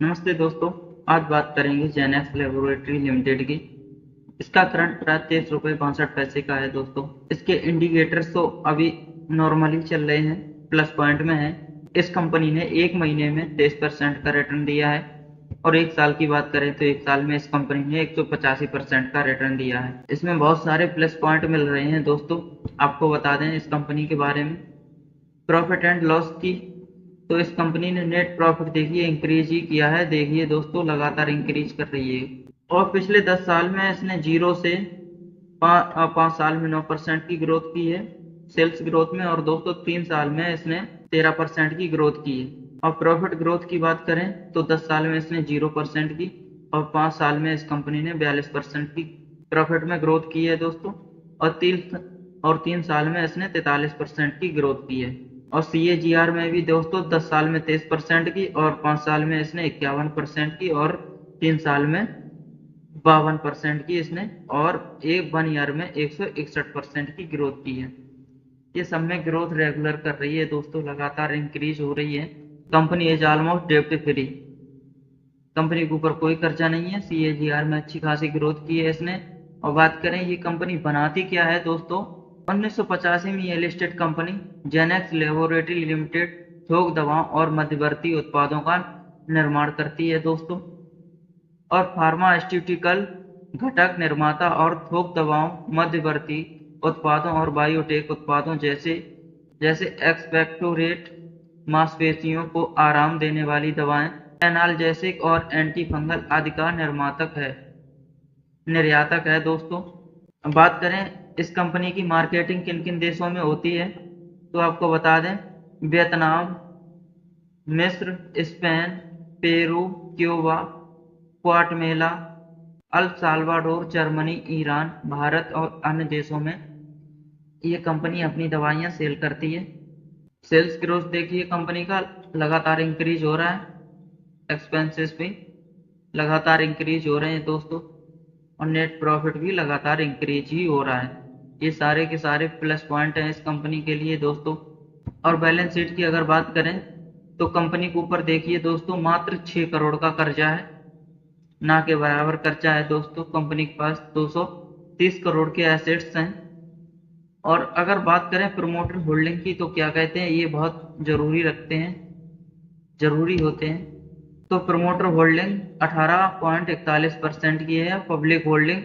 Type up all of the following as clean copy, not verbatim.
नमस्ते दोस्तों। आज बात करेंगे जेनेक्स लेबोरेटरी लिमिटेड की। इसका करंट प्राइस 23 रुपये 62 पैसे का है दोस्तों। इसके इंडिकेटर्स तो अभी नॉर्मली चल रहे हैं, प्लस पॉइंट में है। इस कंपनी ने एक महीने में 23% का रिटर्न दिया है और एक साल की बात करें तो एक साल में इस कंपनी ने 185% का रिटर्न दिया है। इसमें बहुत सारे प्लस पॉइंट मिल रहे हैं दोस्तों। आपको बता दें इस कंपनी के बारे में, प्रॉफिट एंड लॉस की, तो इस कंपनी ने नेट प्रॉफिट देखिए इंक्रीज ही किया है। देखिए दोस्तों, लगातार इंक्रीज कर रही है और पिछले 10 साल में इसने जीरो से 5 साल में 9% की ग्रोथ की है सेल्स ग्रोथ में, और दोस्तों 3 साल में इसने 13% की ग्रोथ की है। और प्रॉफिट ग्रोथ की बात करें तो 10 साल में इसने 0% की और 5 साल में इस कंपनी ने 42% की प्रॉफिट में ग्रोथ की है दोस्तों। और 3 साल में इसने 43% की ग्रोथ की है। और CAGR में भी दोस्तों 10 साल में 23% की और 5 साल में इसने 51% की और 3 साल में 52% की इसने, और एक 1 ईयर में 161% की ग्रोथ की है। ये सब में ग्रोथ रेगुलर कर रही है दोस्तों, लगातार इंक्रीज हो रही है। कंपनी इज ऑलमोस्ट डेब्ट फ्री। कंपनी के ऊपर कोई कर्जा नहीं है। CAGR में अच्छी खासी ग्रोथ की है इसने। और बात करें ये कंपनी बनाती क्या है दोस्तों, 1985 में ये listed company Genex laboratory limited थोक दवाओं और मध्यवर्ती उत्पादों का निर्माण करती है दोस्तों। और फार्मास्यूटिकल घटक निर्माता और थोक दवाओं, मध्यवर्ती उत्पादों और बायोटेक उत्पादों जैसे जैसे एक्सपेक्टोरेट, मांसपेशियों को आराम देने वाली दवाएं, एनाल्जेसिक और एंटी फंगल आदि का निर्यातक है दोस्तों। अब बात करें इस कंपनी की मार्केटिंग किन किन देशों में होती है, तो आपको बता दें वियतनाम, मिस्र, Spain, Peru, Cuba, Guatemala, El Salvador, Germany, Iran, Bharat और अन्य देशों में ये कंपनी अपनी दवाइयाँ सेल करती है। सेल्स ग्रोथ देखिए कंपनी का लगातार इंक्रीज हो रहा है। एक्सपेंसेस भी लगातार इंक्रीज हो रहे हैं दोस्तों और नेट प्रॉफिट भी लगातार इंक्रीज ही हो रहा है। ये सारे के सारे प्लस पॉइंट हैं इस कंपनी के लिए दोस्तों। और बैलेंस शीट की अगर बात करें तो कंपनी के ऊपर देखिए दोस्तों मात्र 6 करोड़ का कर्जा है, ना के बराबर कर्जा है दोस्तों। कंपनी के पास 230 करोड़ के एसेट्स हैं। और अगर बात करें प्रमोटर होल्डिंग की तो क्या कहते हैं, ये बहुत जरूरी होते हैं। तो प्रमोटर होल्डिंग 18.41% की है, पब्लिक होल्डिंग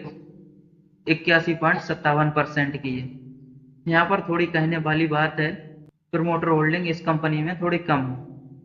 81.57% की है। यहाँ पर थोड़ी कहने वाली बात है, प्रमोटर होल्डिंग इस कंपनी में थोड़ी कम है।